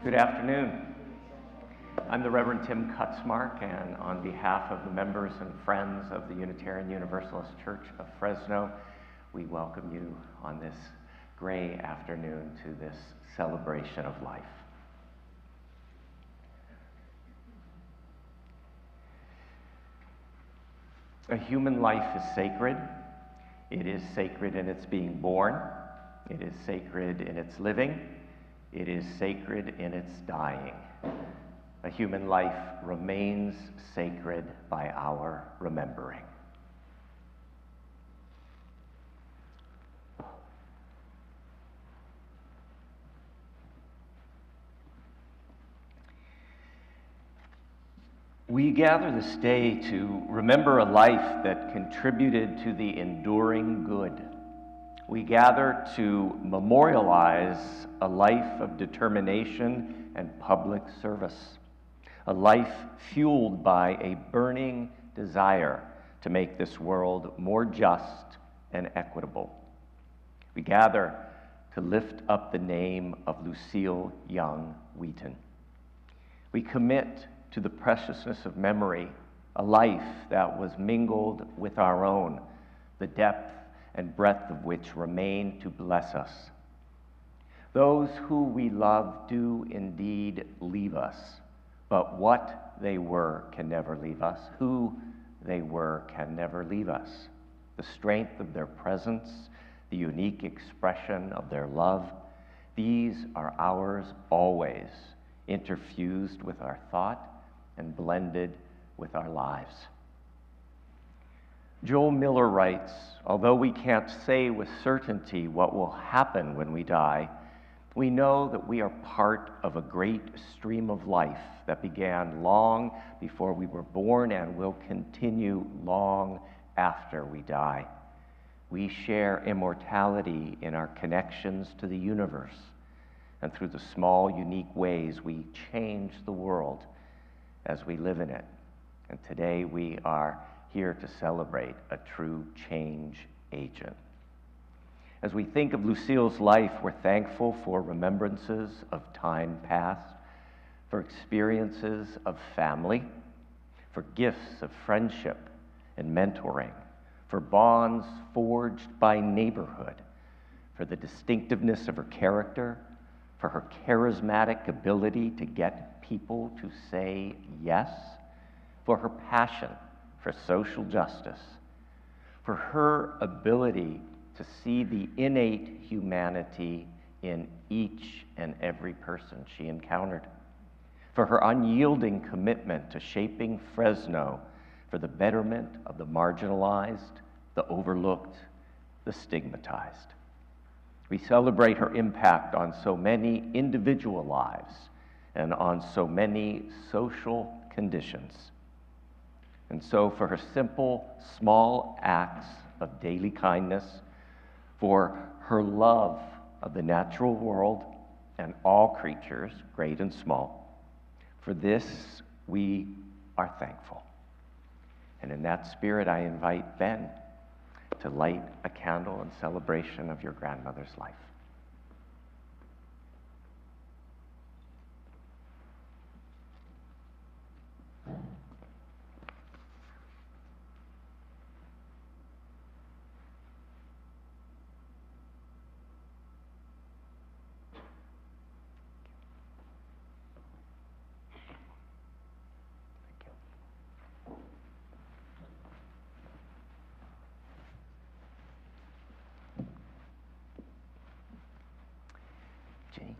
Good afternoon. I'm the Reverend Tim Kutzmark, and on behalf of the members and friends of the Unitarian Universalist Church of Fresno, we welcome you on this gray afternoon to this celebration of life. A human life is sacred. It is sacred in its being born. It is sacred in its living. It is sacred in its dying. A human life remains sacred by our remembering. We gather this day to remember a life that contributed to the enduring good. We gather to memorialize a life of determination and public service, a life fueled by a burning desire to make this world more just and equitable. We gather to lift up the name of Lucille Wheaton. We commit to the preciousness of memory, a life that was mingled with our own, the depth and breadth of which remain to bless us. Those who we love do indeed leave us, but what they were can never leave us. Who they were can never leave us. The strength of their presence, the unique expression of their love, these are ours always, interfused with our thought and blended with our lives. Joel Miller writes, although we can't say with certainty what will happen when we die, we know that we are part of a great stream of life that began long before we were born and will continue long after we die. We share immortality in our connections to the universe, and through the small, unique ways we change the world as we live in it. And today we are here to celebrate a true change agent. As we think of Lucille's life, we're thankful for remembrances of time past, for experiences of family, for gifts of friendship and mentoring, for bonds forged by neighborhood, for the distinctiveness of her character, for her charismatic ability to get people to say yes, for her passion for social justice, for her ability to see the innate humanity in each and every person she encountered, for her unyielding commitment to shaping Fresno for the betterment of the marginalized, the overlooked, the stigmatized. We celebrate her impact on so many individual lives and on so many social conditions. And so for her simple, small acts of daily kindness, for her love of the natural world and all creatures, great and small, for this we are thankful. And in that spirit, I invite Ben to light a candle in celebration of your grandmother's life. Jenny?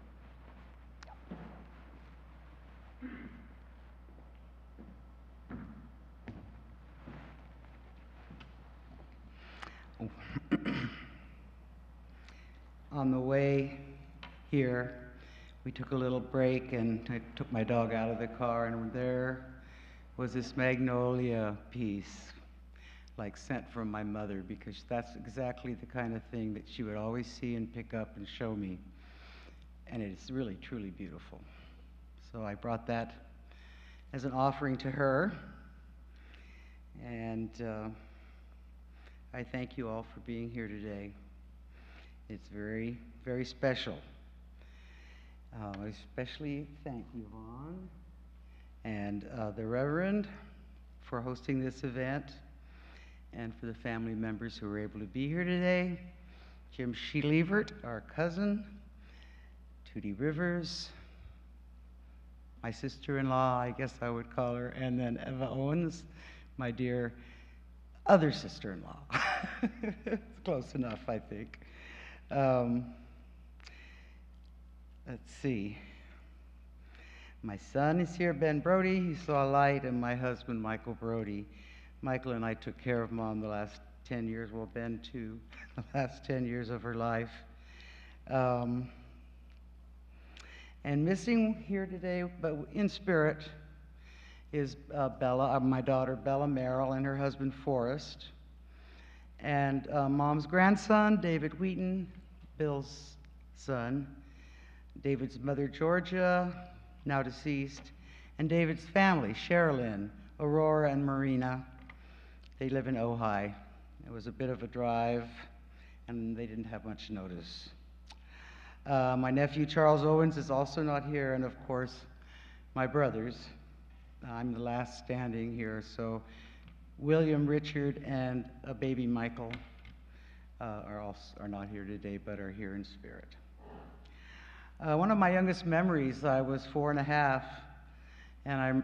On the way here, we took a little break and I took my dog out of the car, and there was this magnolia piece, like sent from my mother, because that's exactly the kind of thing that she would always see and pick up and show me. And it's really, truly beautiful. So I brought that as an offering to her. And I thank you all for being here today. It's very, very special. I especially thank Yvonne and the Reverend for hosting this event, and for the family members who were able to be here today. Jim Sheelevert, our cousin, Tootie Rivers, my sister-in-law, I guess I would call her, and then Eva Owens, my dear other sister-in-law. It's close enough, I think. Let's see. My son is here, Ben Brody. He saw light, and my husband, Michael Brody. Michael and I took care of Mom the last 10 years, well, Ben too, the last 10 years of her life. And missing here today, but in spirit, is Bella, my daughter Bella Merrill, and her husband Forrest. And Mom's grandson, David Wheaton, Bill's son. David's mother, Georgia, now deceased. And David's family, Sherilyn, Aurora, and Marina. They live in Ojai. It was a bit of a drive, and they didn't have much notice. My nephew, Charles Owens, is also not here, and of course, my brothers. I'm the last standing here, so William, Richard, and baby Michael are not here today, but are here in spirit. One of my youngest memories, I was 4.5, and I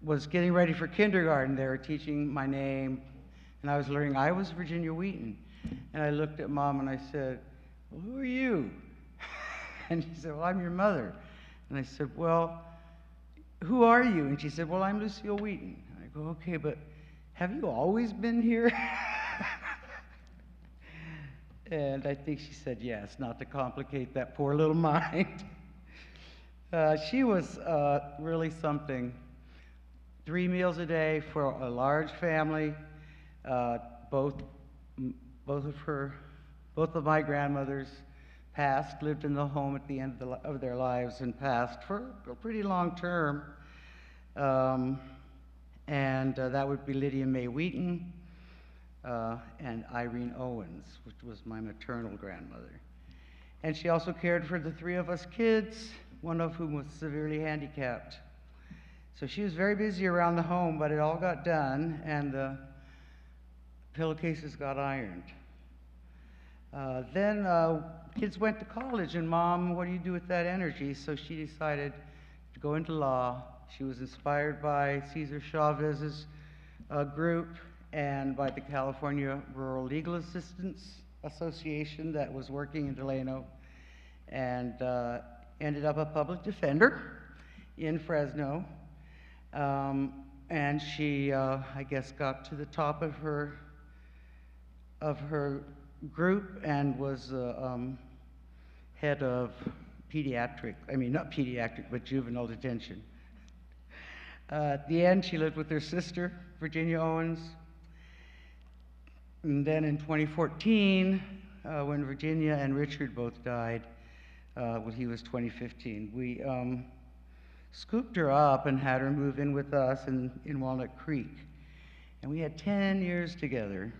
was getting ready for kindergarten. They were teaching my name, and I was learning I was Virginia Wheaton. And I looked at Mom and I said, "Well, who are you?" And she said, "Well, I'm your mother." And I said, "Well, who are you?" And she said, "Well, I'm Lucille Wheaton." And I go, "Okay, but have you always been here?" And I think she said yes, not to complicate that poor little mind. She was really something. 3 meals a day for a large family. Both of my grandmothers passed, lived in the home at the end of their lives, and passed for a pretty long term. That would be Lydia Mae Wheaton and Irene Owens, which was my maternal grandmother. And she also cared for the 3 of us kids, one of whom was severely handicapped. So she was very busy around the home, but it all got done, and the pillowcases got ironed. Then kids went to college, and Mom, what do you do with that energy? So she decided to go into law. She was inspired by Cesar Chavez's group and by the California Rural Legal Assistance Association that was working in Delano, and ended up a public defender in Fresno. And she, I guess, got to the top of her group and was head of not pediatric, but juvenile detention. At the end, she lived with her sister, Virginia Owens. And then in 2014, when Virginia and Richard both died, when he was 2015, we scooped her up and had her move in with us in Walnut Creek. And we had 10 years together.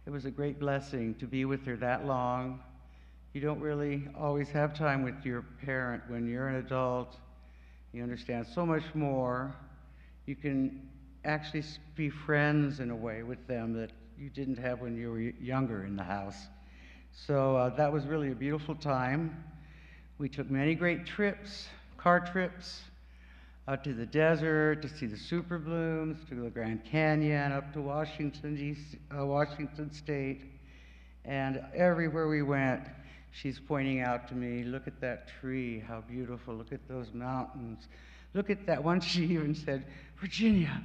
It was a great blessing to be with her that long. You don't really always have time with your parent when you're an adult. You understand so much more. You can actually be friends in a way with them that you didn't have when you were younger in the house. So that was really a beautiful time. We took many great trips, car trips, to the desert, to see the super blooms, to the Grand Canyon, up to Washington State. And everywhere we went, she's pointing out to me, "Look at that tree, how beautiful, look at those mountains. Look at that." Once she even said, "Virginia,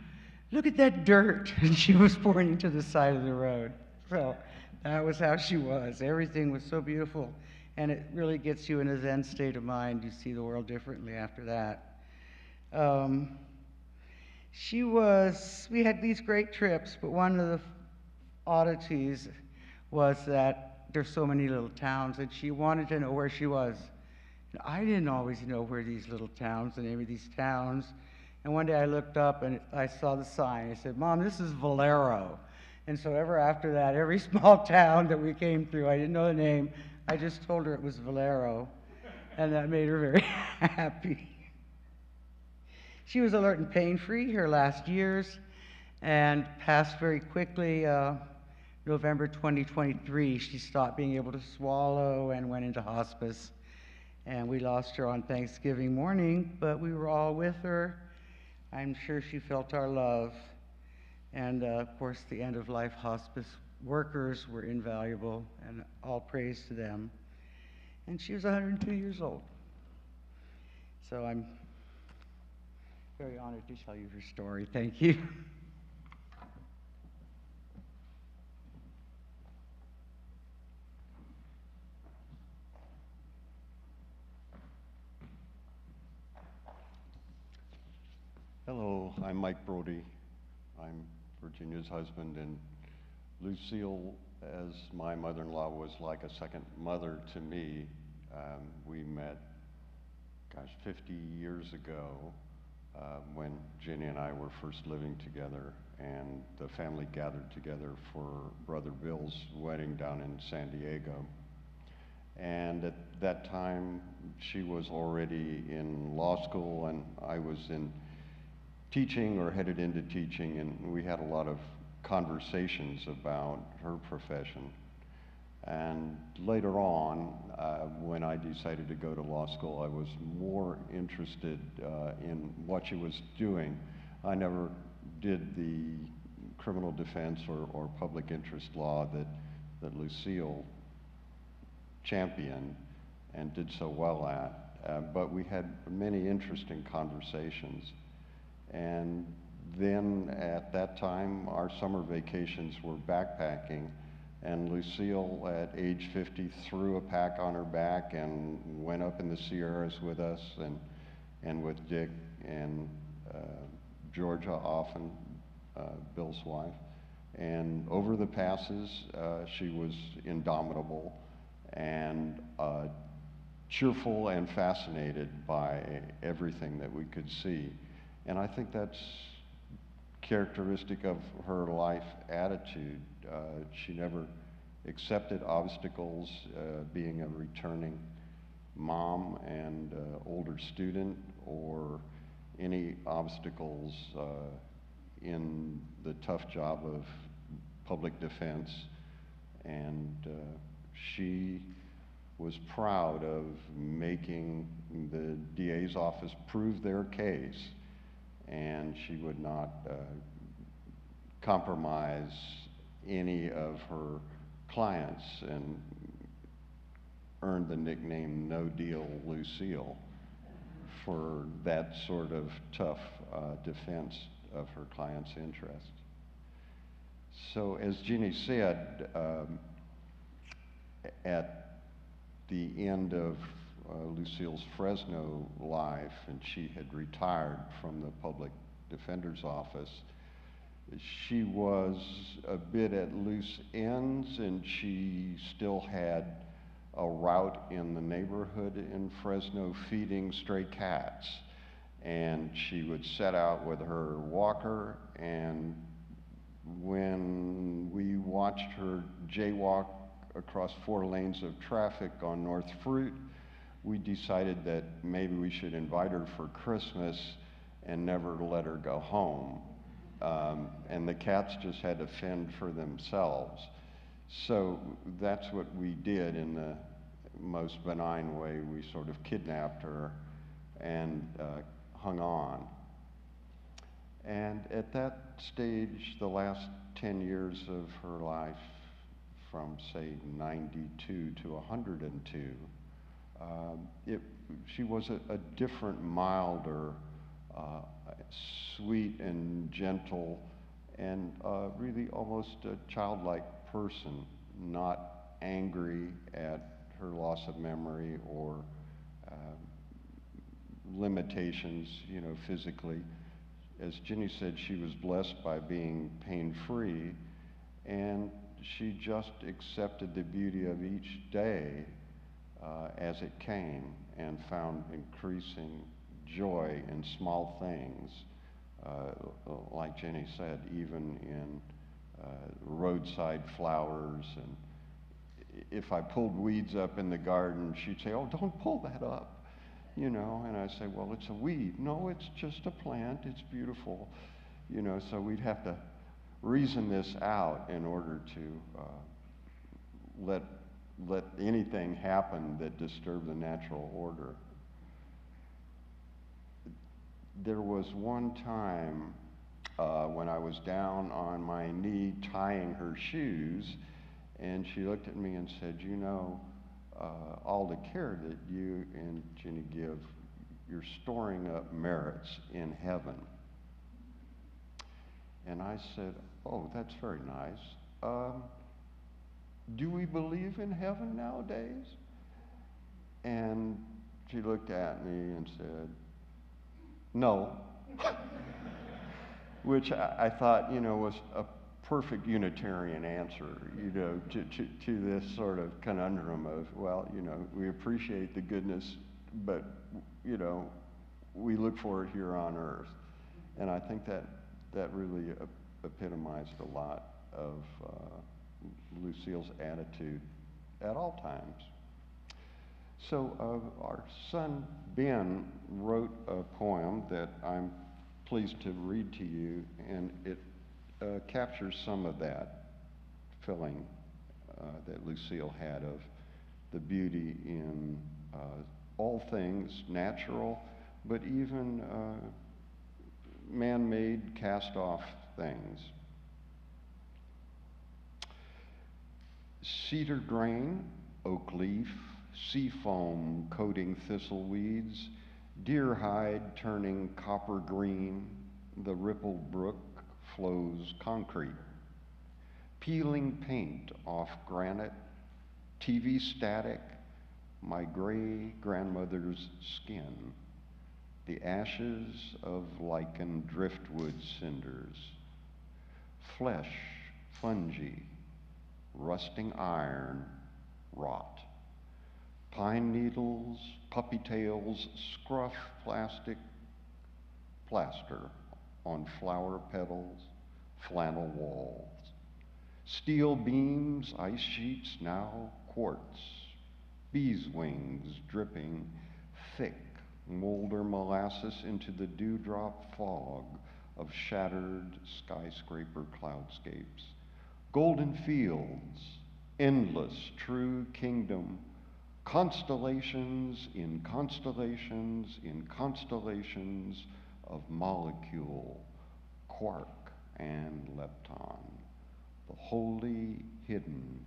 look at that dirt." And she was pointing to the side of the road. So that was how she was. Everything was so beautiful. And it really gets you in a Zen state of mind. You see the world differently after that. We had these great trips, but one of the oddities was that there's so many little towns, and she wanted to know where she was. And I didn't always know where these little towns, the name of these towns. And one day I looked up and I saw the sign. I said, "Mom, this is Valero." And so ever after that, every small town that we came through, I didn't know the name, I just told her it was Valero. and that made her very happy. She was alert and pain-free her last years and passed very quickly. November 2023, she stopped being able to swallow and went into hospice. And we lost her on Thanksgiving morning, but we were all with her. I'm sure she felt our love. And of course, the end-of-life hospice workers were invaluable, and all praise to them. And she was 102 years old. So I'm very honored to tell you her story. Thank you. Hello, I'm Mike Brody. I'm Virginia's husband, and Lucille, as my mother-in-law, was like a second mother to me. We met, 50 years ago when Ginny and I were first living together, and the family gathered together for Brother Bill's wedding down in San Diego. And at that time, she was already in law school, and I was in teaching or headed into teaching, and we had a lot of conversations about her profession. And later on, when I decided to go to law school, I was more interested in what she was doing. I never did the criminal defense or public interest law that Lucille championed and did so well at, but we had many interesting conversations. And then at that time, our summer vacations were backpacking, and Lucille, at age 50, threw a pack on her back and went up in the Sierras with us and with Dick and Georgia often, Bill's wife. And over the passes, she was indomitable and cheerful and fascinated by everything that we could see. And I think that's characteristic of her life attitude. She never accepted obstacles, being a returning mom and older student, or any obstacles in the tough job of public defense. And she was proud of making the DA's office prove their case, and she would not compromise any of her clients, and earned the nickname No Deal Lucille for that sort of tough defense of her clients' interests. So as Jeannie said, at the end of Lucille's Fresno life, and she had retired from the public defender's office, she was a bit at loose ends, and she still had a route in the neighborhood in Fresno feeding stray cats. And she would set out with her walker, and when we watched her jaywalk across 4 lanes of traffic on North Fruit, we decided that maybe we should invite her for Christmas and never let her go home. And the cats just had to fend for themselves. So that's what we did in the most benign way. We sort of kidnapped her and hung on. And at that stage, the last 10 years of her life, from say 92 to 102, she was a different, milder, sweet and gentle, and really almost a childlike person, not angry at her loss of memory or limitations, physically. As Ginny said, she was blessed by being pain-free, and she just accepted the beauty of each day as it came, and found increasing joy in small things, like Jenny said, even in roadside flowers. And if I pulled weeds up in the garden, she'd say, "Oh, don't pull that up." you know, and I say, well, it's a weed. No, it's just a plant. It's beautiful, you know. So we'd have to reason this out in order to let anything happen that disturbed the natural order. There was one time when I was down on my knee tying her shoes, and she looked at me and said, you know, all the care that you and Ginny give, you're storing up merits in heaven. And I said, oh, that's very nice. Do we believe in heaven nowadays? And she looked at me and said, no. Which I thought, you know, was a perfect Unitarian answer, you know, to this sort of conundrum of, well, you know, we appreciate the goodness, but, you know, we look for it here on earth. And I think that really epitomized a lot of Lucille's attitude at all times. So our son Ben wrote a poem that I'm pleased to read to you, and it captures some of that feeling that Lucille had of the beauty in all things natural, but even man-made, cast-off things. Cedar grain, oak leaf, sea foam coating thistle weeds, deer hide turning copper green, the rippled brook flows concrete. Peeling paint off granite, TV static, my gray grandmother's skin, the ashes of lichened driftwood cinders, flesh, fungi, rusting iron, rot. Pine needles, puppy tails, scruff plastic plaster on flower petals, flannel walls. Steel beams, ice sheets, now quartz. Bees' wings dripping thick, molder molasses into the dewdrop fog of shattered skyscraper cloudscapes. Golden fields, endless true kingdom, constellations in constellations in constellations of molecule, quark and lepton, the holy hidden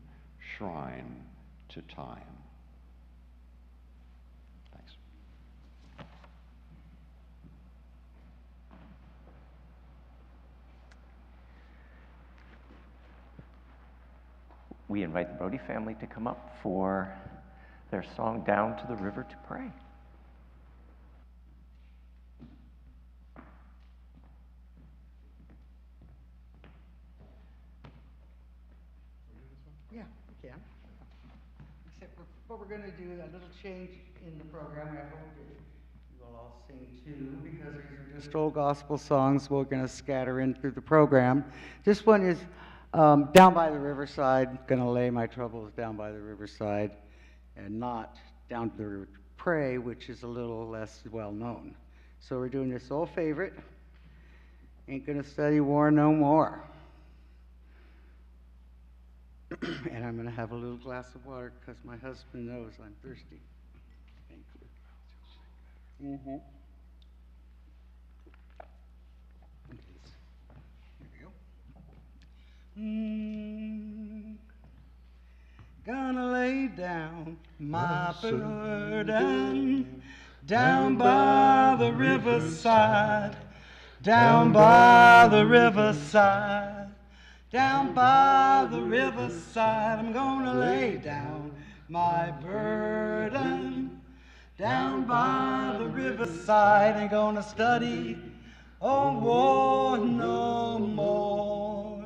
shrine to time. Thanks. We invite the Brody family to come up for their song, Down to the River to Pray. Yeah, we can. Except what we're going to do, a little change in the program. I hope that you will all sing too, because these are just old gospel songs we're going to scatter in through the program. This one is Down by the Riverside. Going to lay my troubles down by the riverside, and not Down to the River to Pray, which is a little less well known. So we're doing this old favorite, Ain't Gonna Study War No More. And I'm gonna have a little glass of water because my husband knows I'm thirsty. Thank you. Mm-hmm. Here we go. Gonna lay down my burden down by the riverside, down by the riverside, down by the riverside. I'm gonna lay down my burden down by the riverside. Ain't gonna study war no more.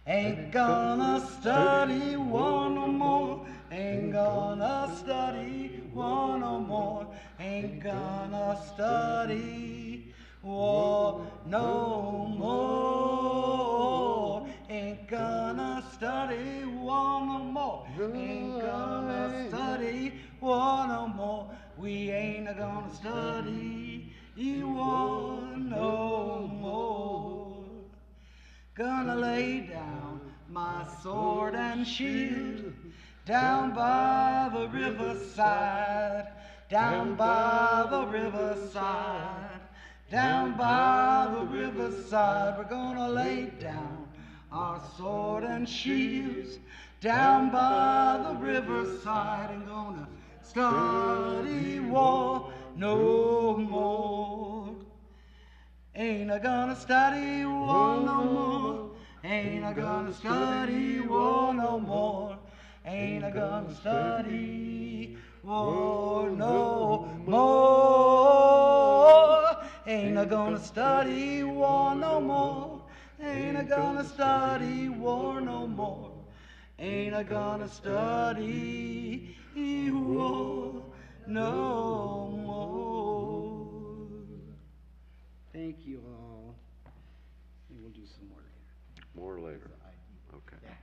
Ain't gonna study war no more. Ain't gonna study war no more. Ain't gonna study war no more. Ain't gonna study war no more. Ain't gonna study war no more. We ain't gonna study war no more. Gonna lay down my sword and shield down by the riverside, down by the riverside, down by the riverside. We're gonna lay down our sword and shields down by the riverside and gonna study war no more. Ain't I gonna study war no more? Ain't I gonna study war no more? Ain't I gonna study war no more? Ain't I gonna study war no more? Ain't I gonna study war no more? Ain't I gonna study war no more? Thank you all. And we'll do some more later. More later. Okay. Yeah.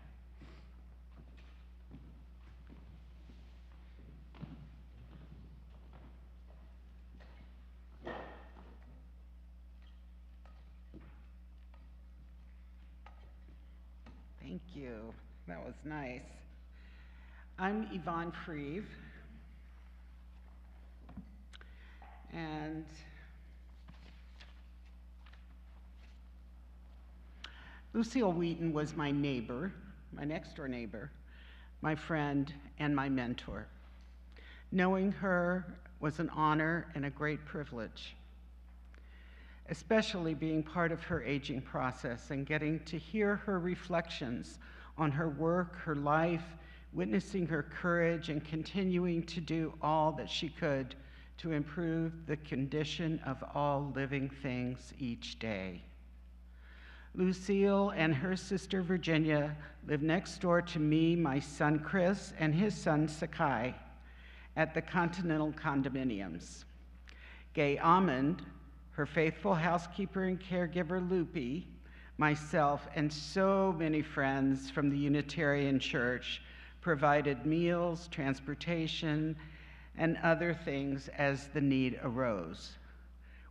Thank you. That was nice. I'm Yvonne Freeve. And Lucille Wheaton was my neighbor, my next door neighbor, my friend, and my mentor. Knowing her was an honor and a great privilege, especially being part of her aging process and getting to hear her reflections on her work, her life, witnessing her courage and continuing to do all that she could to improve the condition of all living things each day. Lucille and her sister Virginia live next door to me, my son Chris, and his son Sakai at the Continental Condominiums. Gay Almond, her faithful housekeeper and caregiver Loopy, myself, and so many friends from the Unitarian Church provided meals, transportation, and other things as the need arose.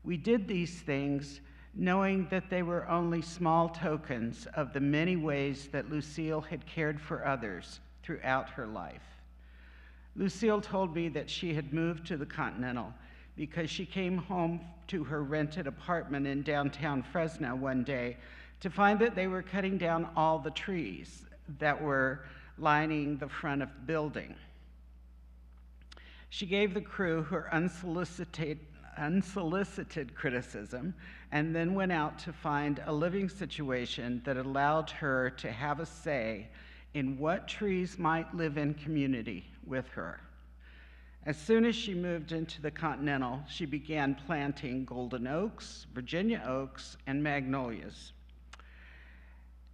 We did these things knowing that they were only small tokens of the many ways that Lucille had cared for others throughout her life. Lucille told me that she had moved to the Continental because she came home to her rented apartment in downtown Fresno one day to find that they were cutting down all the trees that were lining the front of the building. She gave the crew her unsolicited criticism and then went out to find a living situation that allowed her to have a say in what trees might live in community with her. As soon as she moved into the Continental, she began planting golden oaks, Virginia oaks, and magnolias.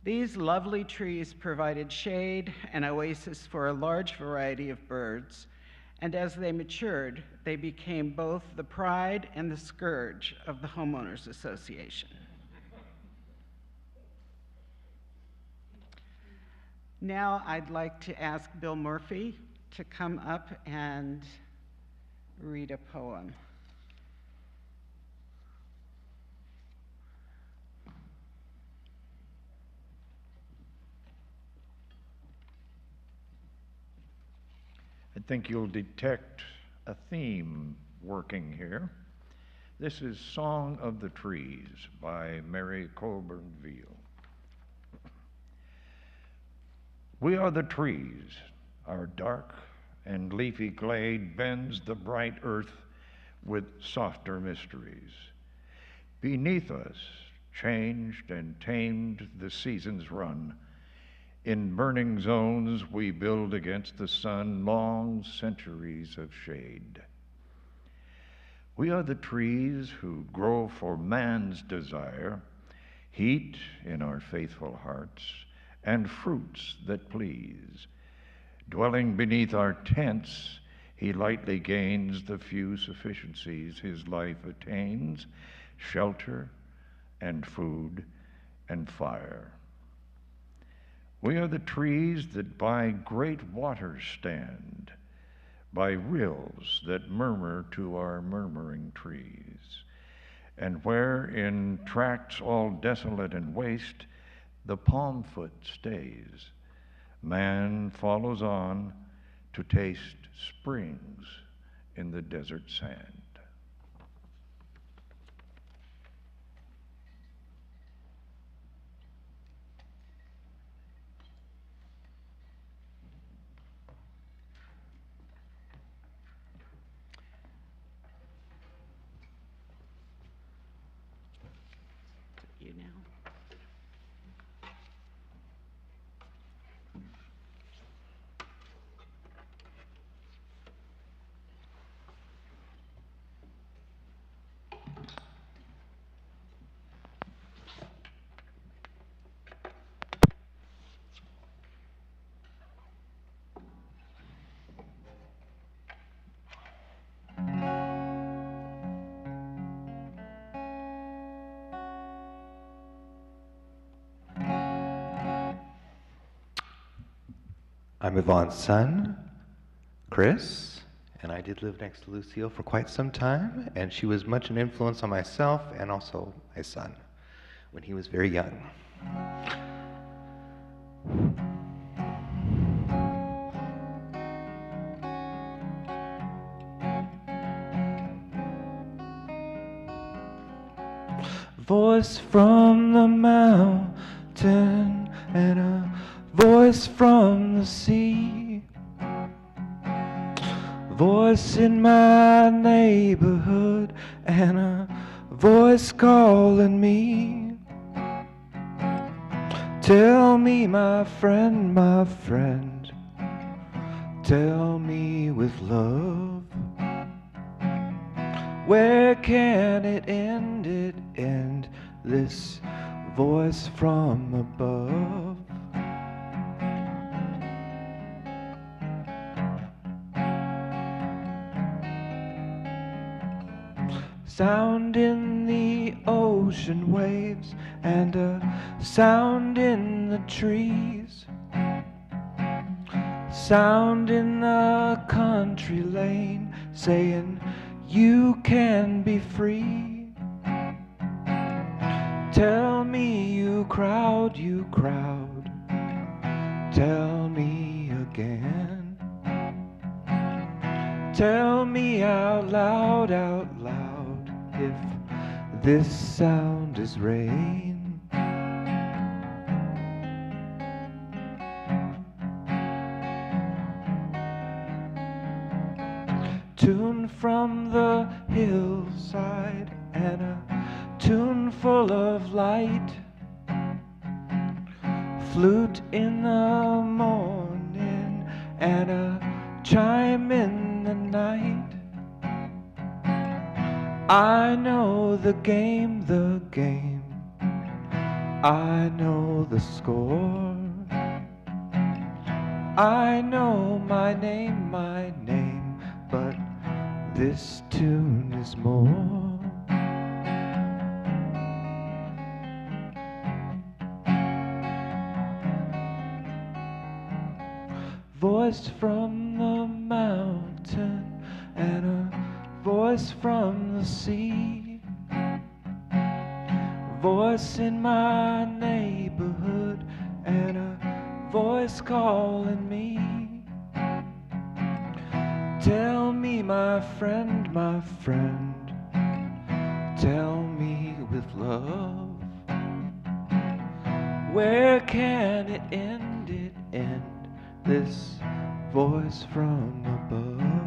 These lovely trees provided shade and oasis for a large variety of birds, and as they matured, they became both the pride and the scourge of the Homeowners Association. Now I'd like to ask Bill Murphy to come up and read a poem. I think you'll detect a theme working here. This is Song of the Trees by Mary Colburn Veal. We are the trees, our dark and leafy glade bends the bright earth with softer mysteries. Beneath us, changed and tamed the seasons run. In burning zones we build against the sun long centuries of shade. We are the trees who grow for man's desire, heat in our faithful hearts, and fruits that please. Dwelling beneath our tents, he lightly gains the few sufficiencies his life attains, shelter and food and fire. We are the trees that by great waters stand, by rills that murmur to our murmuring trees, and where in tracts all desolate and waste the palm foot stays, man follows on to taste springs in the desert sand. You now. I'm Yvonne's son, Chris, and I did live next to Lucille for quite some time, and she was much an influence on myself and also my son when he was very young. Voice from the mountain and a voice from the sea, voice in my neighborhood and a voice calling me. Tell me, my friend, tell me with love, where can it end, this voice from above? Sound in the ocean waves and a sound in the trees, sound in the country lane saying you can be free. Tell me, you crowd, tell me again. Tell me out loud, if this sound is rain. Tune from the hillside and a tune full of light, flute in the morning and a chime in the night. I know the game, I know the score. I know my name, but this tune is more. Voice from the mountain and a voice from the sea, voice in my neighborhood and a voice calling me. Tell me, my friend, tell me with love, where can it end, this voice from above?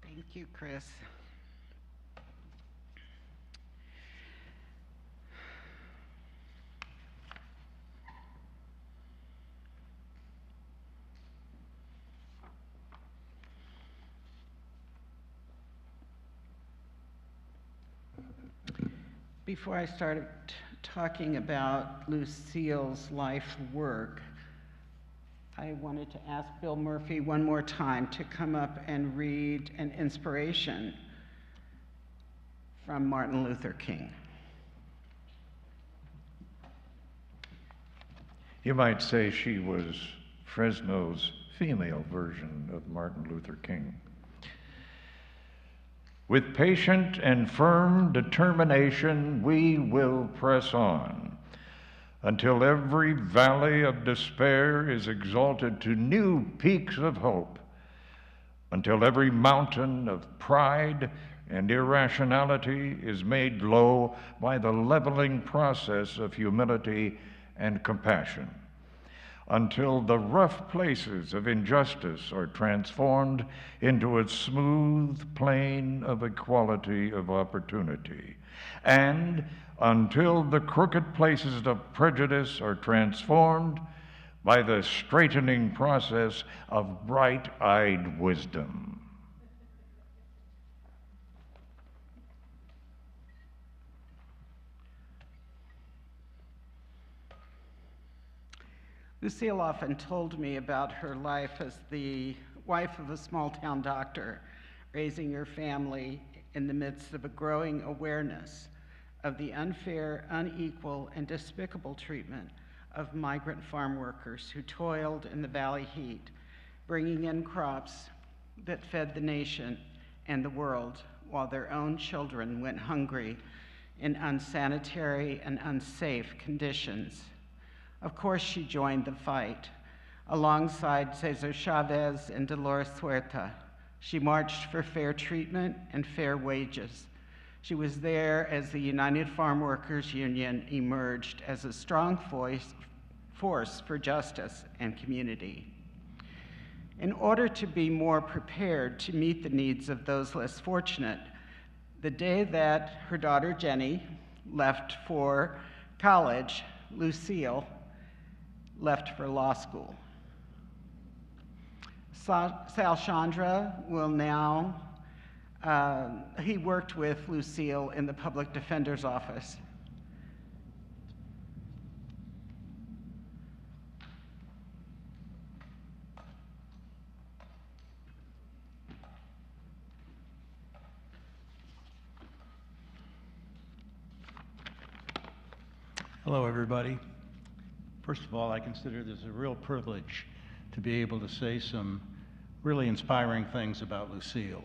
Thank you, Chris. Before I start talking about Lucille's life work, I wanted to ask Bill Murphy one more time to come up and read an inspiration from Martin Luther King. You might say she was Fresno's female version of Martin Luther King. With patient and firm determination, we will press on until every valley of despair is exalted to new peaks of hope, until every mountain of pride and irrationality is made low by the leveling process of humility and compassion, until the rough places of injustice are transformed into a smooth plain of equality of opportunity, and until the crooked places of prejudice are transformed by the straightening process of bright-eyed wisdom. Lucille often told me about her life as the wife of a small-town doctor, raising her family in the midst of a growing awareness of the unfair, unequal, and despicable treatment of migrant farm workers who toiled in the valley heat, bringing in crops that fed the nation and the world, while their own children went hungry in unsanitary and unsafe conditions. Of course, she joined the fight. Alongside Cesar Chavez and Dolores Huerta, she marched for fair treatment and fair wages. She was there as the United Farm Workers Union emerged as a strong force for justice and community. In order to be more prepared to meet the needs of those less fortunate, the day that her daughter Jenny left for college, Lucille left for law school. Sal Chandra will now, he worked with Lucille in the public defender's office. Hello, everybody. First of all, I consider this a real privilege to be able to say some really inspiring things about Lucille.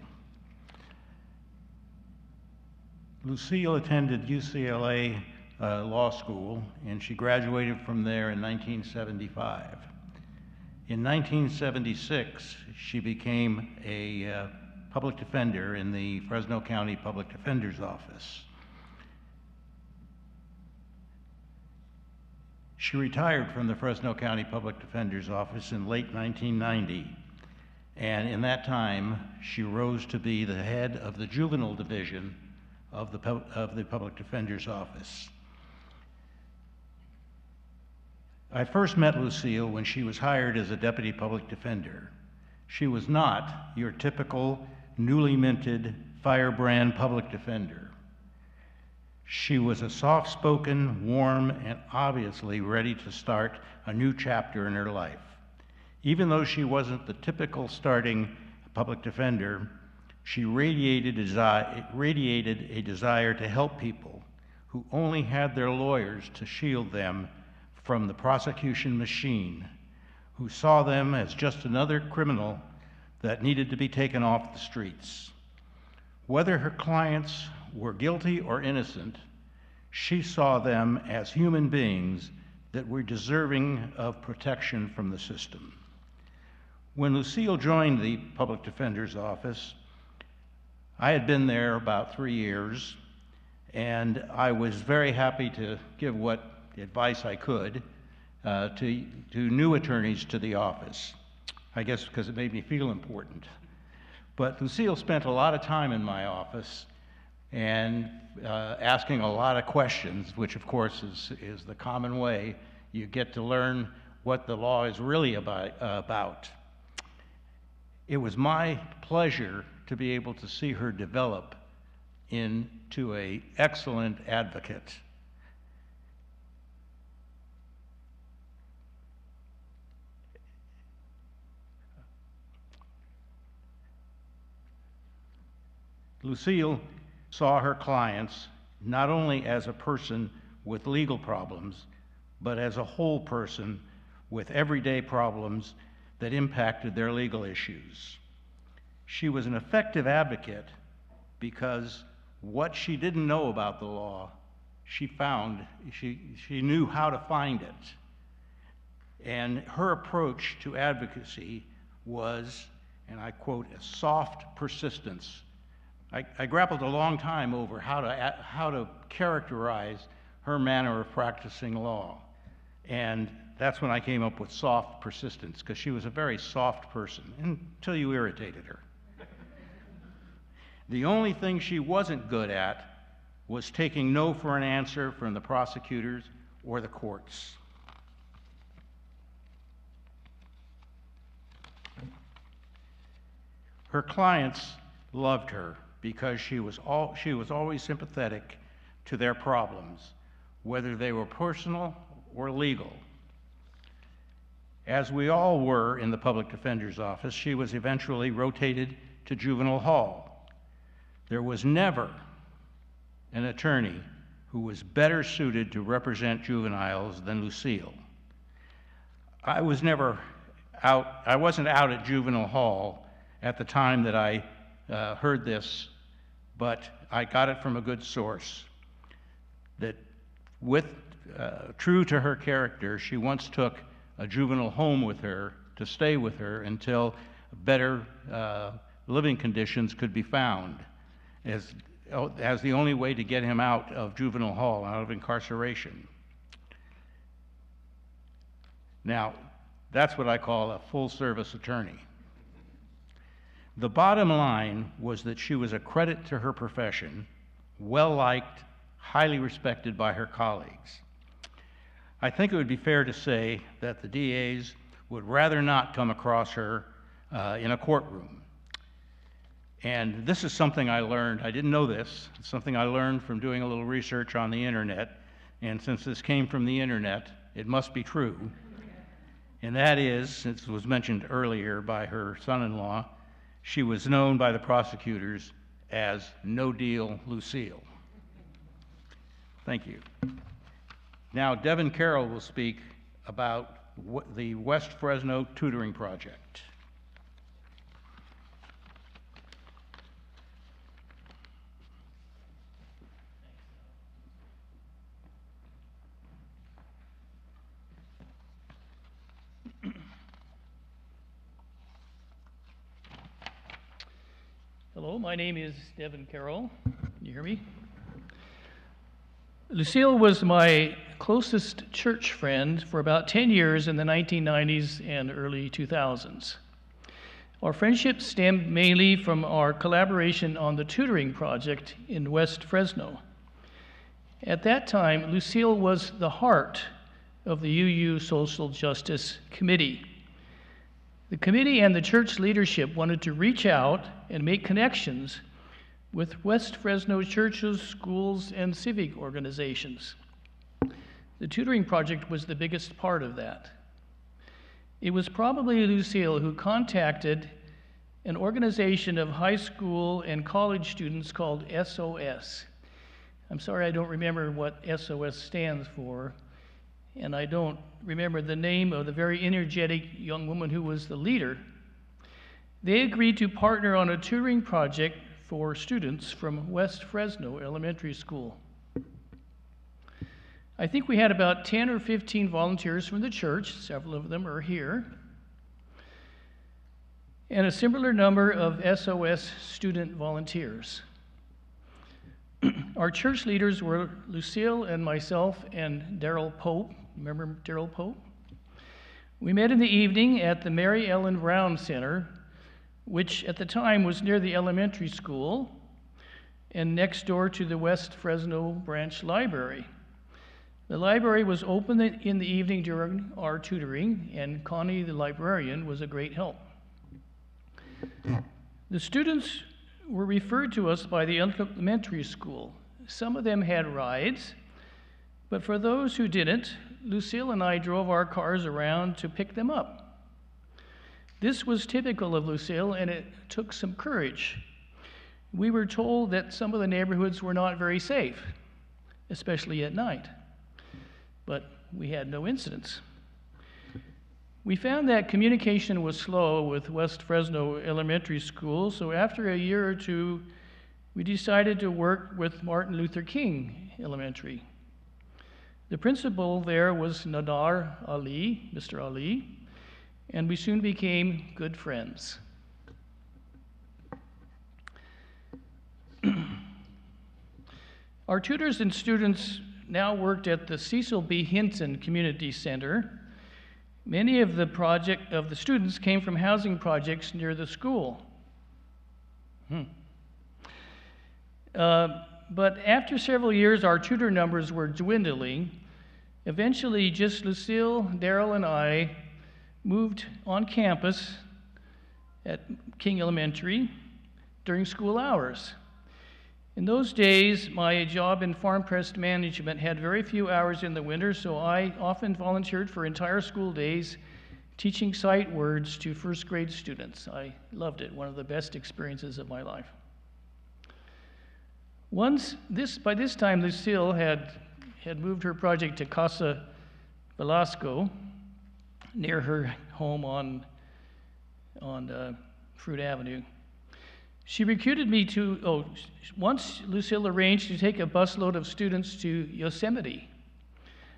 Lucille attended UCLA Law School, and she graduated from there in 1975. In 1976, she became a public defender in the Fresno County Public Defender's Office. She retired from the Fresno County Public Defender's Office in late 1990, and in that time, she rose to be the head of the juvenile division of the Public Defender's Office. I first met Lucille when she was hired as a deputy public defender. She was not your typical newly minted firebrand public defender. She was a soft-spoken, warm, and obviously ready to start a new chapter in her life. Even though she wasn't the typical starting public defender, she radiated a desire to help people who only had their lawyers to shield them from the prosecution machine, who saw them as just another criminal that needed to be taken off the streets. Whether her clients were guilty or innocent, she saw them as human beings that were deserving of protection from the system. When Lucille joined the Public Defender's Office, I had been there about 3 years, and I was very happy to give what advice I could to new attorneys to the office. I guess because it made me feel important. But Lucille spent a lot of time in my office and asking a lot of questions, which of course is the common way you get to learn what the law is really about. It was my pleasure to be able to see her develop into an excellent advocate. Lucille saw her clients not only as a person with legal problems, but as a whole person with everyday problems that impacted their legal issues. She was an effective advocate because what she didn't know about the law, she knew how to find it. And her approach to advocacy was, and I quote, a soft persistence. I grappled a long time over how to characterize her manner of practicing law. And that's when I came up with soft persistence, because she was a very soft person until you irritated her. The only thing she wasn't good at was taking no for an answer from the prosecutors or the courts. Her clients loved her because she was always sympathetic to their problems, whether they were personal or legal. As we all were in the public defender's office, she was eventually rotated to juvenile hall. There was never an attorney who was better suited to represent juveniles than Lucille. I wasn't out at juvenile hall at the time that I heard this, but I got it from a good source. That true to her character, she once took a juvenile home with her to stay with her until better living conditions could be found, as the only way to get him out of juvenile hall, out of incarceration. Now, that's what I call a full-service attorney. The bottom line was that she was a credit to her profession, well-liked, highly respected by her colleagues. I think it would be fair to say that the DAs would rather not come across her in a courtroom. And this is something I learned. I didn't know this. It's something I learned from doing a little research on the internet. And since this came from the internet, it must be true. And that is, as was mentioned earlier by her son-in-law, she was known by the prosecutors as No Deal Lucille. Thank you. Now, Devin Carroll will speak about the West Fresno Tutoring Project. Hello, my name is Devin Carroll. Can you hear me? Lucille was my closest church friend for about 10 years in the 1990s and early 2000s. Our friendship stemmed mainly from our collaboration on the tutoring project in West Fresno. At that time, Lucille was the heart of the UU Social Justice Committee. The committee and the church leadership wanted to reach out and make connections with West Fresno churches, schools, and civic organizations. The tutoring project was the biggest part of that. It was probably Lucille who contacted an organization of high school and college students called SOS. I'm sorry I don't remember what SOS stands for, and I don't remember the name of the very energetic young woman who was the leader. They agreed to partner on a tutoring project for students from West Fresno Elementary School. I think we had about 10 or 15 volunteers from the church, several of them are here, and a similar number of SOS student volunteers. Our church leaders were Lucille and myself and Daryl Pope. Remember Daryl Pope? We met in the evening at the Mary Ellen Brown Center, which at the time was near the elementary school and next door to the West Fresno Branch Library. The library was open in the evening during our tutoring, and Connie, the librarian, was a great help. The students were referred to us by the elementary school. Some of them had rides, but for those who didn't, Lucille and I drove our cars around to pick them up. This was typical of Lucille, and it took some courage. We were told that some of the neighborhoods were not very safe, especially at night, but we had no incidents. We found that communication was slow with West Fresno Elementary School, so after a year or two, we decided to work with Martin Luther King Elementary. The principal there was Nadar Ali, Mr. Ali, and we soon became good friends. Our tutors and students now worked at the Cecil B. Hinton Community Center. Many of the students came from housing projects near the school. But after several years, our tutor numbers were dwindling. Eventually, just Lucille, Daryl, and I moved on campus at King Elementary during school hours. In those days, my job in farm pest management had very few hours in the winter, so I often volunteered for entire school days teaching sight words to first grade students. I loved it, one of the best experiences of my life. By this time, Lucille had moved her project to Casa Velasco, near her home on Fruit Avenue. She recruited me once Lucille arranged to take a busload of students to Yosemite.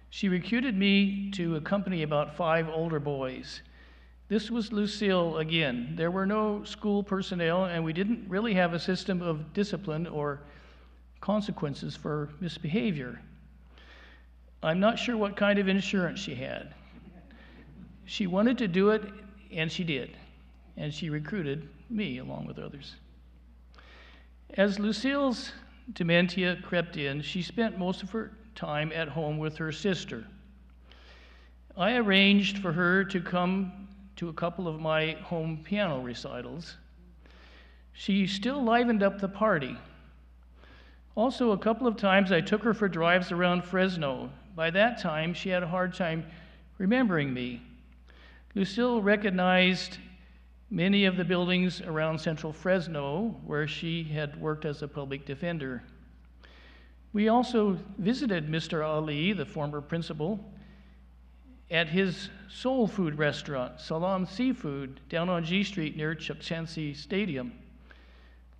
She recruited me to accompany about 5 older boys. This was Lucille again. There were no school personnel, and we didn't really have a system of discipline or consequences for misbehavior. I'm not sure what kind of insurance she had. She wanted to do it, and she did. And she recruited me along with others. As Lucille's dementia crept in, she spent most of her time at home with her sister. I arranged for her to come to a couple of my home piano recitals. She still livened up the party. Also, a couple of times I took her for drives around Fresno. By that time, she had a hard time remembering me. Lucille recognized many of the buildings around central Fresno where she had worked as a public defender. We also visited Mr. Ali, the former principal, at his soul food restaurant, Salam Seafood, down on G Street near Chukchansi Stadium.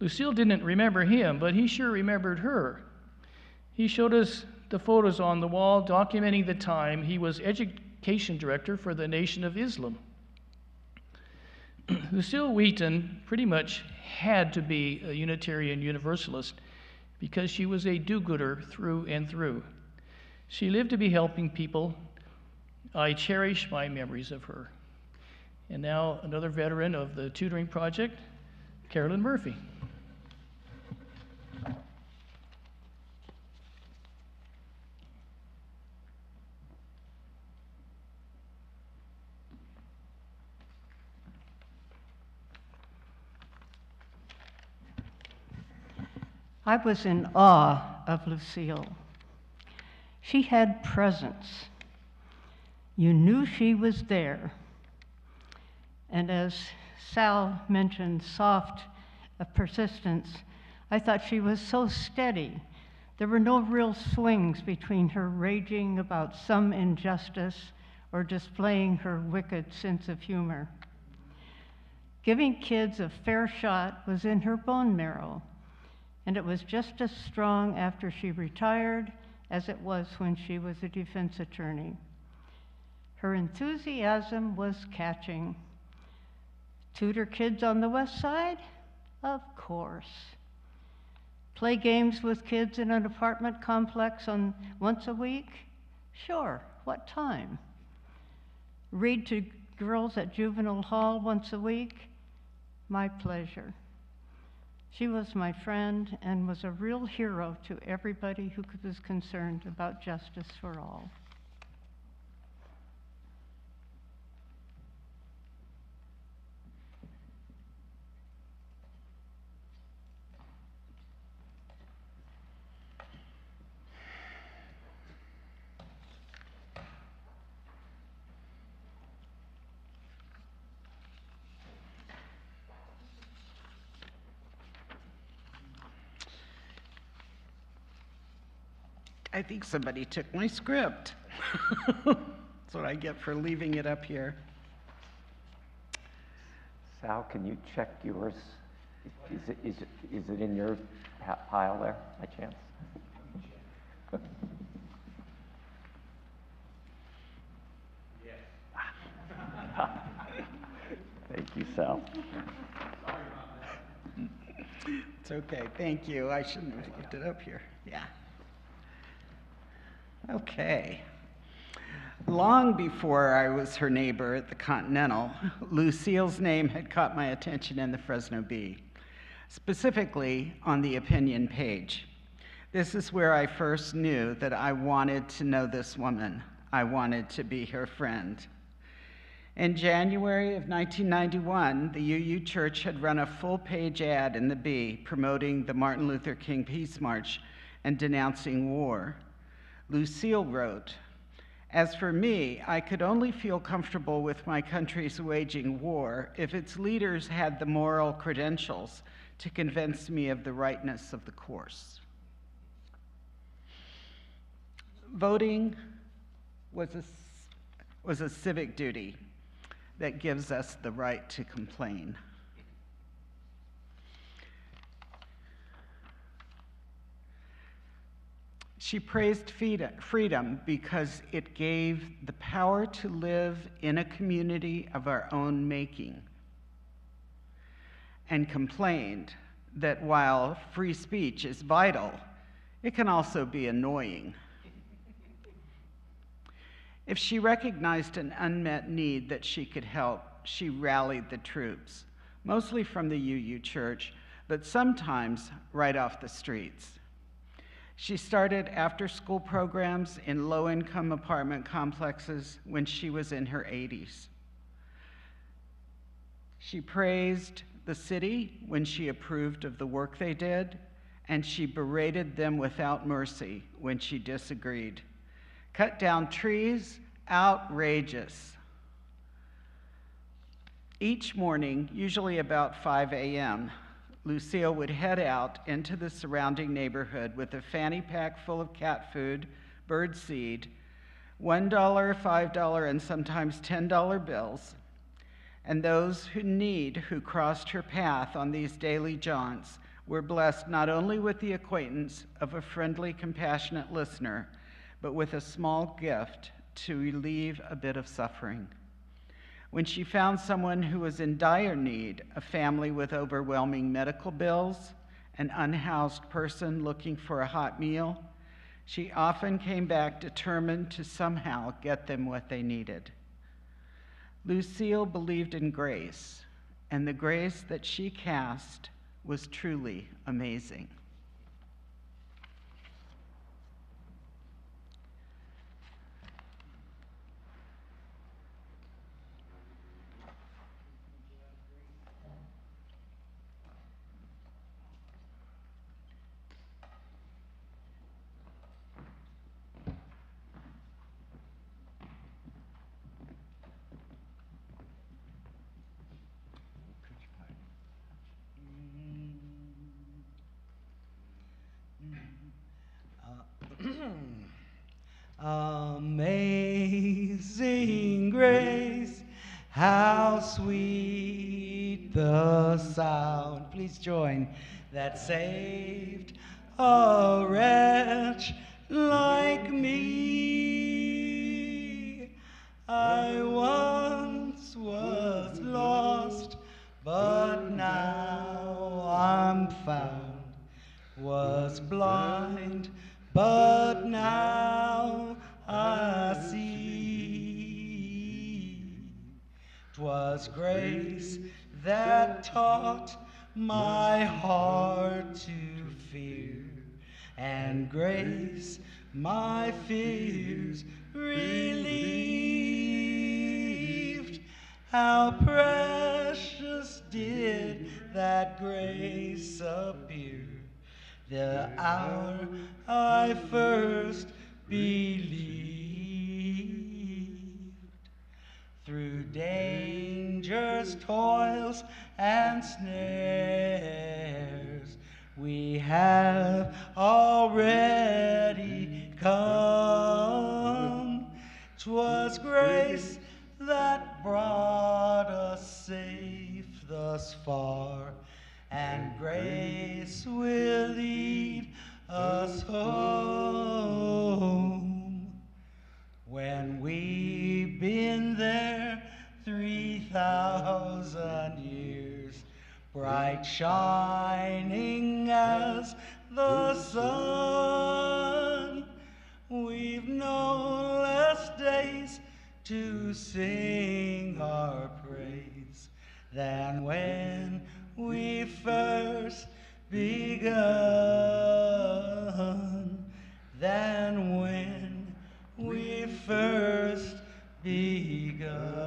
Lucille didn't remember him, but he sure remembered her. He showed us the photos on the wall documenting the time he was education director for the Nation of Islam. Lucille Wheaton pretty much had to be a Unitarian Universalist because she was a do-gooder through and through. She lived to be helping people. I cherish my memories of her. And now another veteran of the tutoring project, Carolyn Murphy. I was in awe of Lucille. She had presence. You knew she was there. And as Sal mentioned, soft persistence, I thought she was so steady. There were no real swings between her raging about some injustice or displaying her wicked sense of humor. Giving kids a fair shot was in her bone marrow, and it was just as strong after she retired as it was when she was a defense attorney. Her enthusiasm was catching. Tutor kids on the west side? Of course. Play games with kids in an apartment complex once a week? Sure, what time? Read to girls at juvenile hall once a week? My pleasure. She was my friend and was a real hero to everybody who was concerned about justice for all. I think somebody took my script. That's what I get for leaving it up here. Sal, can you check yours? Is it in your pile there, by chance? Thank you, Sal. It's okay, thank you. I shouldn't have left it up here. Yeah. Okay. Long before I was her neighbor at the Continental, Lucille's name had caught my attention in the Fresno Bee, specifically on the opinion page. This is where I first knew that I wanted to know this woman. I wanted to be her friend. In January of 1991, the UU Church had run a full-page ad in the Bee promoting the Martin Luther King Peace March and denouncing war. Lucille wrote, "As for me, I could only feel comfortable with my country's waging war if its leaders had the moral credentials to convince me of the rightness of the course." Voting was a civic duty that gives us the right to complain. She praised freedom because it gave the power to live in a community of our own making, and complained that while free speech is vital, it can also be annoying. If she recognized an unmet need that she could help, she rallied the troops, mostly from the UU Church, but sometimes right off the streets. She started after-school programs in low-income apartment complexes when she was in her 80s. She praised the city when she approved of the work they did, and she berated them without mercy when she disagreed. Cut down trees, outrageous. Each morning, usually about 5 a.m., Lucille would head out into the surrounding neighborhood with a fanny pack full of cat food, bird seed, $1, $5, and sometimes $10 bills. And those who crossed her path on these daily jaunts were blessed not only with the acquaintance of a friendly, compassionate listener, but with a small gift to relieve a bit of suffering. When she found someone who was in dire need, a family with overwhelming medical bills, an unhoused person looking for a hot meal, she often came back determined to somehow get them what they needed. Lucille believed in grace, and the grace that she cast was truly amazing. Amazing grace, how sweet the sound. Please join. That saved a wretch like me. I once was lost, but now I'm found. Was blind, but now I see. 'Twas grace that taught my heart to fear, and grace my fears relieved. How precious did that grace appear the hour I first believed. Through dangers, toils, and snares, we have already come 'Twas grace that brought us safe thus far, and grace will lead us home. When we've been there 3,000 years, bright shining as the sun, we've no less days to sing our praise than when we first begun, than when we first begun.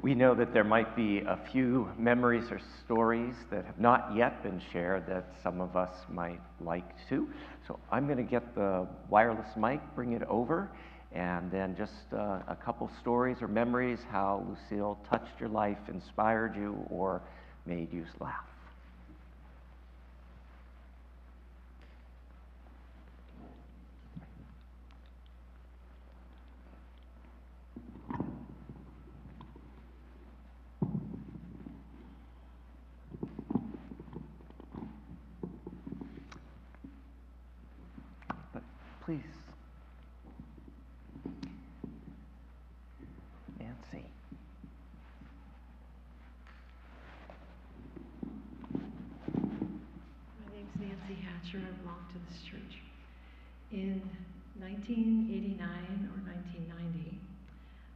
We know that there might be a few memories or stories that have not yet been shared that some of us might like to. So I'm going to get the wireless mic, bring it over, and then just a couple stories or memories how Lucille touched your life, inspired you, or made you laugh. Please. Nancy. My name's Nancy Hatcher. I belong to this church. In 1989 or 1990,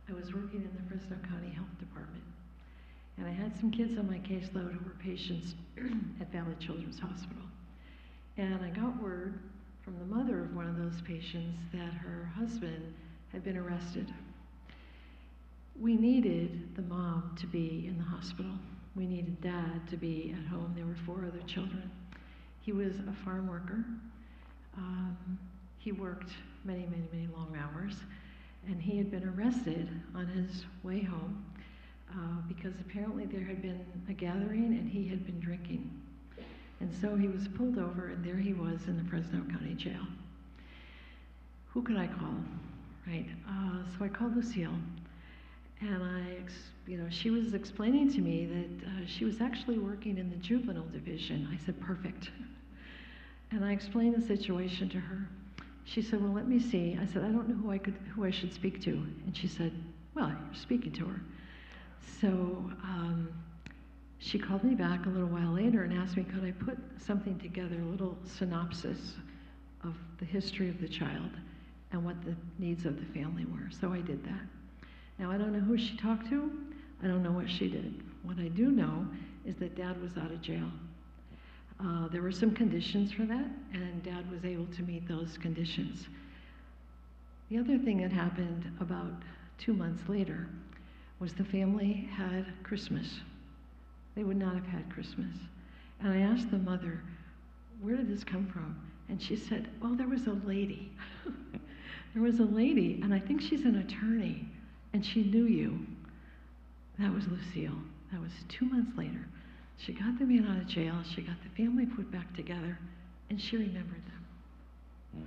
I was working in the Fresno County Health Department, and I had some kids on my caseload who were patients at Family Children's Hospital. And I got word from the mother of one of those patients that her husband had been arrested. We needed the mom to be in the hospital. We needed dad to be at home. There were 4 other children. He was a farm worker. He worked many, many, many long hours, and he had been arrested on his way home because apparently there had been a gathering and he had been drinking. And so he was pulled over, and there he was in the Fresno County Jail. Who could I call, right? So I called Lucille, and she was explaining to me that she was actually working in the juvenile division. I said, perfect. And I explained the situation to her. She said, well, let me see. I said, I don't know who I should speak to. And she said, well, you're speaking to her. So she called me back a little while later and asked me, could I put something together, a little synopsis of the history of the child and what the needs of the family were. So I did that. Now, I don't know who she talked to. I don't know what she did. What I do know is that Dad was out of jail. There were some conditions for that, and Dad was able to meet those conditions. The other thing that happened about 2 months later was the family had Christmas. They would not have had Christmas. And I asked the mother, where did this come from? And she said, well, there was a lady. There was a lady, and I think she's an attorney, and she knew you. That was Lucille. That was 2 months later. She got the man out of jail, she got the family put back together, and she remembered them. Thank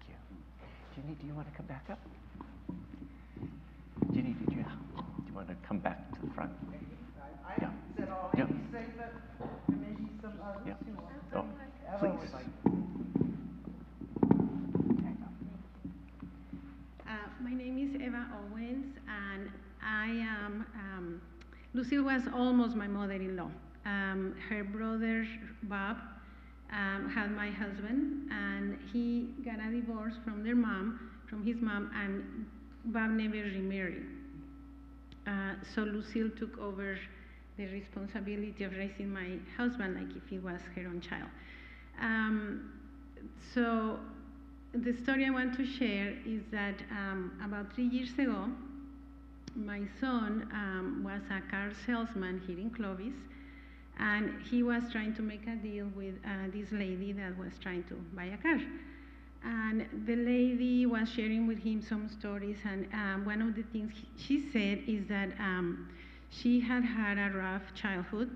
you. Ginny, do you want to come back up? Ginny, do you want to come back to the front? I said all I need to say, but maybe some others who want to. Oh, please. My name is Eva Owens, and I am, Lucille was almost my mother-in-law. Her brother, Bob, had my husband, and he got a divorce from his mom, and Bob never remarried. So Lucille took over the responsibility of raising my husband like if he was her own child. So the story I want to share is that about 3 years ago, my son was a car salesman here in Clovis, and he was trying to make a deal with this lady that was trying to buy a car. And the lady was sharing with him some stories, and one of the things she said is that she had had a rough childhood,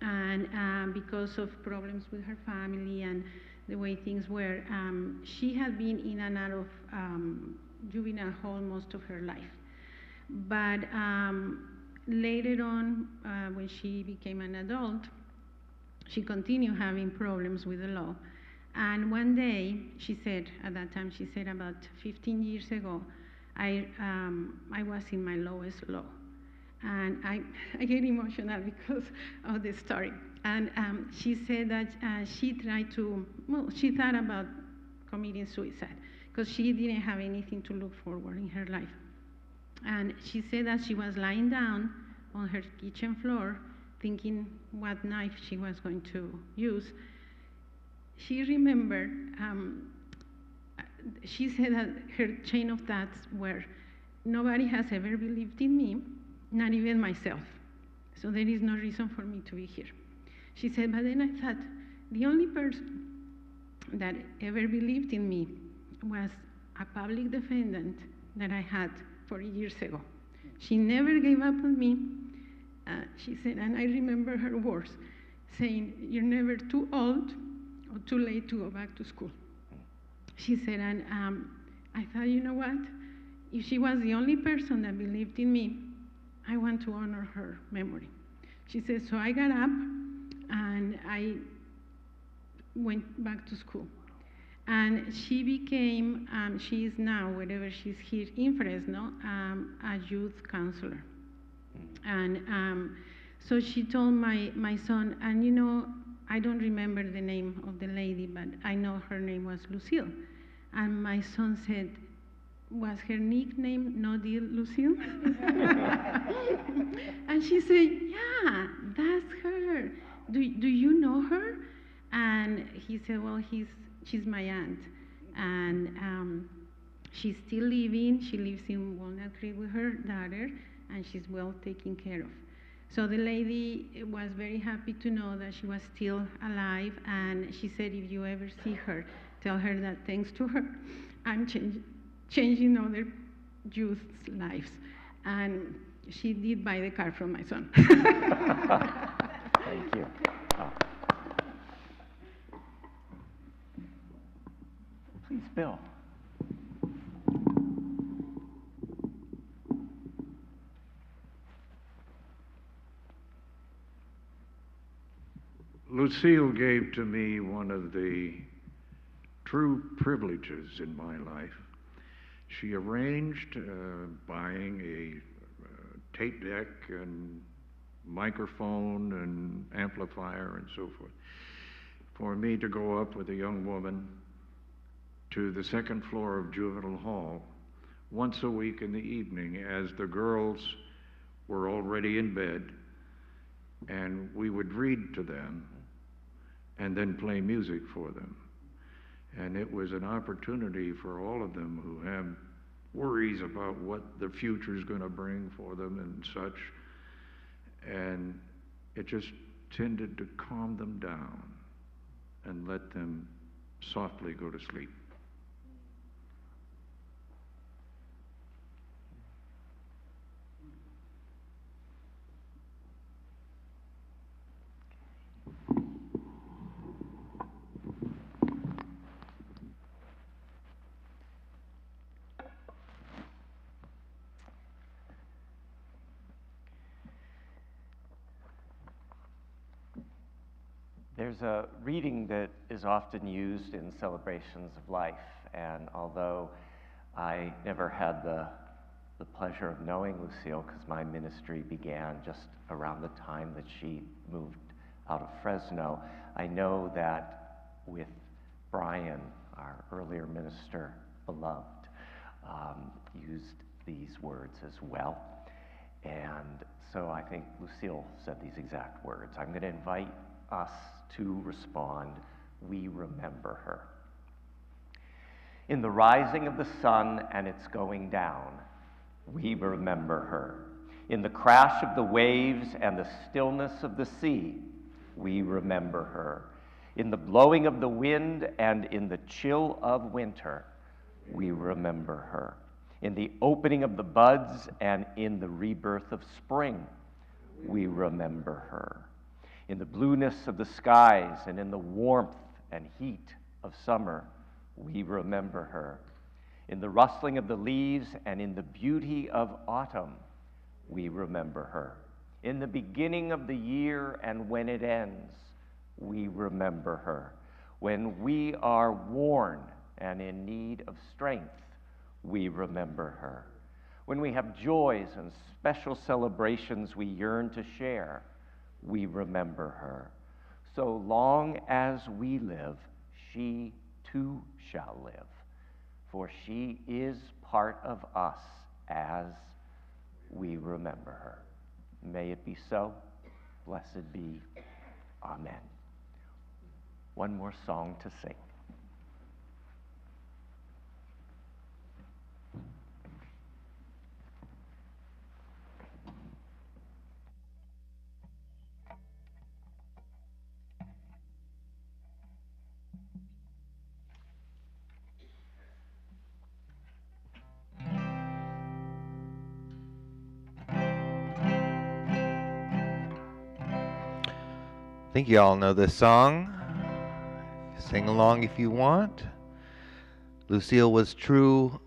and because of problems with her family and the way things were, she had been in and out of juvenile hall most of her life. But later on, when she became an adult, she continued having problems with the law. And one day, she said, at that time, she said about 15 years ago, I was in my lowest low. And I get emotional because of the story. And she said that she thought about committing suicide because she didn't have anything to look forward in her life. And she said that she was lying down on her kitchen floor thinking what knife she was going to use. She remembered, she said that her chain of thoughts were, nobody has ever believed in me, not even myself. So there is no reason for me to be here. She said, but then I thought, the only person that ever believed in me was a public defendant that I had 40 years ago. She never gave up on me. She said, and I remember her words, saying, you're never too old or too late to go back to school. She said, and I thought, you know what? If she was the only person that believed in me, I want to honor her memory. She said, so I got up and I went back to school. And she became, she is now, wherever she's here in Fresno, a youth counselor. And so she told my son, and you know, I don't remember the name of the lady, but I know her name was Lucille. And my son said, was her nickname No Deal Lucille? And she said, yeah, that's her. Do you know her? And he said, well, she's my aunt. And she's still living. She lives in Walnut Creek with her daughter, and she's well taken care of. So the lady was very happy to know that she was still alive, and she said, if you ever see her, tell her that thanks to her, I'm changing other youth's lives. And she did buy the car from my son. Thank you. Please, Bill. Lucille gave to me one of the true privileges in my life. She arranged buying a tape deck and microphone and amplifier and so forth for me to go up with a young woman to the second floor of Juvenile Hall once a week in the evening as the girls were already in bed, and we would read to them and then play music for them. And it was an opportunity for all of them who have worries about what the future is going to bring for them and such. And it just tended to calm them down and let them softly go to sleep. There's a reading that is often used in celebrations of life, and although I never had the pleasure of knowing Lucille, because my ministry began just around the time that she moved out of Fresno, I know that with Brian, our earlier minister, beloved, used these words as well. And so I think Lucille said these exact words. I'm going to invite us to respond, we remember her. In the rising of the sun and its going down, we remember her. In the crash of the waves and the stillness of the sea, we remember her. In the blowing of the wind and in the chill of winter, we remember her. In the opening of the buds and in the rebirth of spring, we remember her. In the blueness of the skies and in the warmth and heat of summer, we remember her. In the rustling of the leaves and in the beauty of autumn, we remember her. In the beginning of the year and when it ends, we remember her. When we are worn and in need of strength, we remember her. When we have joys and special celebrations we yearn to share, we remember her. So long as we live, she too shall live, for she is part of us as we remember her. May it be so. Blessed be. Amen. One more song to sing. I think you all know this song. Sing along if you want. Lucille was true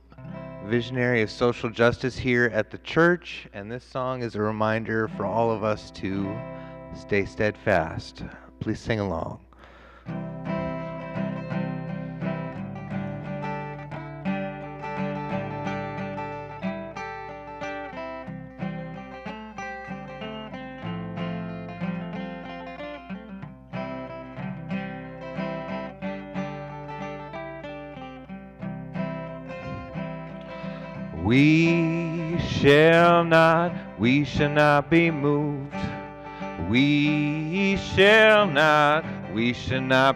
visionary of social justice here at the church, and this song is a reminder for all of us to stay steadfast. Please sing along. We shall not be moved. We shall not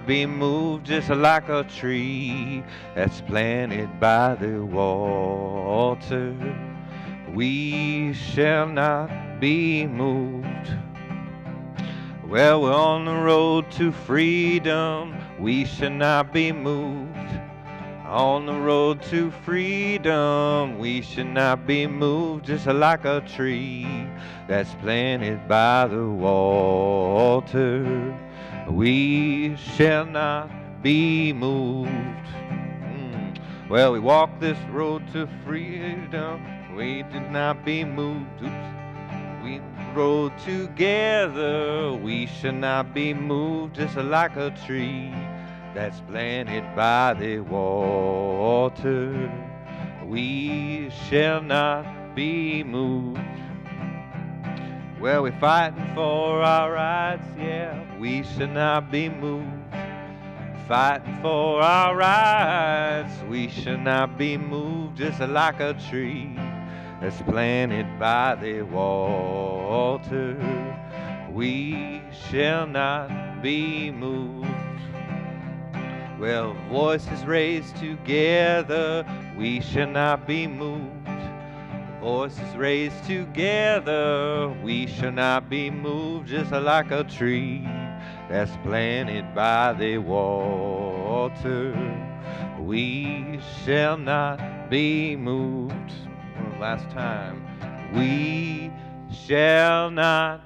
be moved, just like a tree that's planted by the water. We shall not be moved. Well, we're on the road to freedom. We shall not be moved. On the road to freedom, we should not be moved, just like a tree that's planted by the water. We shall not be moved. Well, we walk this road to freedom, we did not be moved. We rode together, we should not be moved, just like a tree that's planted by the water. We shall not be moved. Well, we're fighting for our rights, yeah, we shall not be moved. Fighting for our rights, we shall not be moved, just like a tree that's planted by the water. We shall not be moved. Well, voices raised together, we shall not be moved. Voices raised together, we shall not be moved, just like a tree that's planted by the water. We shall not be moved. One last time. We shall not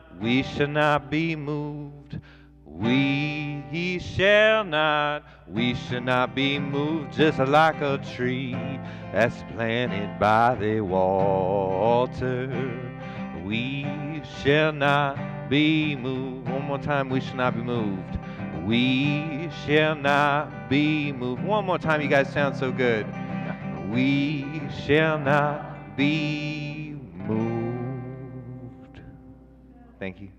be moved. We shall not be moved, just like a tree that's planted by the water. We shall not be moved. One more time, we shall not be moved. We shall not be moved. One more time, you guys sound so good. We shall not be moved. Thank you.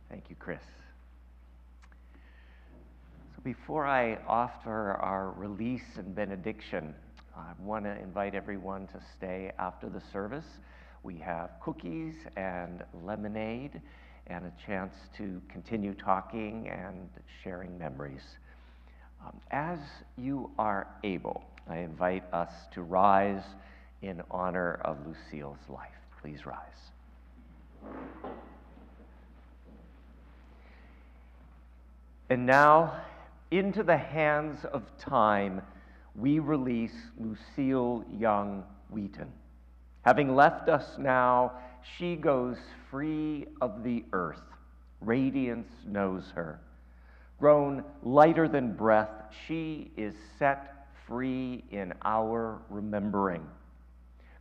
Thank you, Chris. So before I offer our release and benediction, I want to invite everyone to stay after the service. We have cookies and lemonade and a chance to continue talking and sharing memories. As you are able, I invite us to rise in honor of Lucille's life. please rise. And now, into the hands of time, we release Lucille Wheaton. Having left us now, she goes free of the earth. Radiance knows her. Grown lighter than breath, she is set free in our remembering.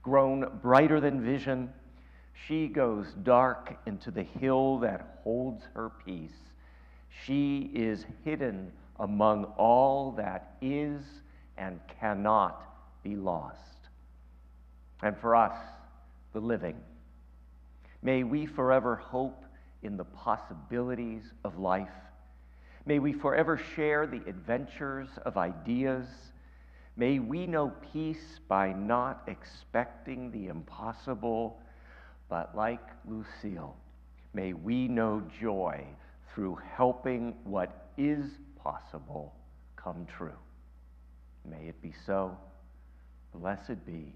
Grown brighter than vision, she goes dark into the hill that holds her peace. She is hidden among all that is and cannot be lost. And for us, the living, may we forever hope in the possibilities of life. May we forever share the adventures of ideas. May we know peace by not expecting the impossible, but like Lucille, may we know joy through helping what is possible come true. May it be so. Blessed be.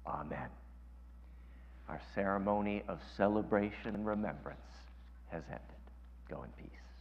Amen. Our ceremony of celebration and remembrance has ended. Go in peace.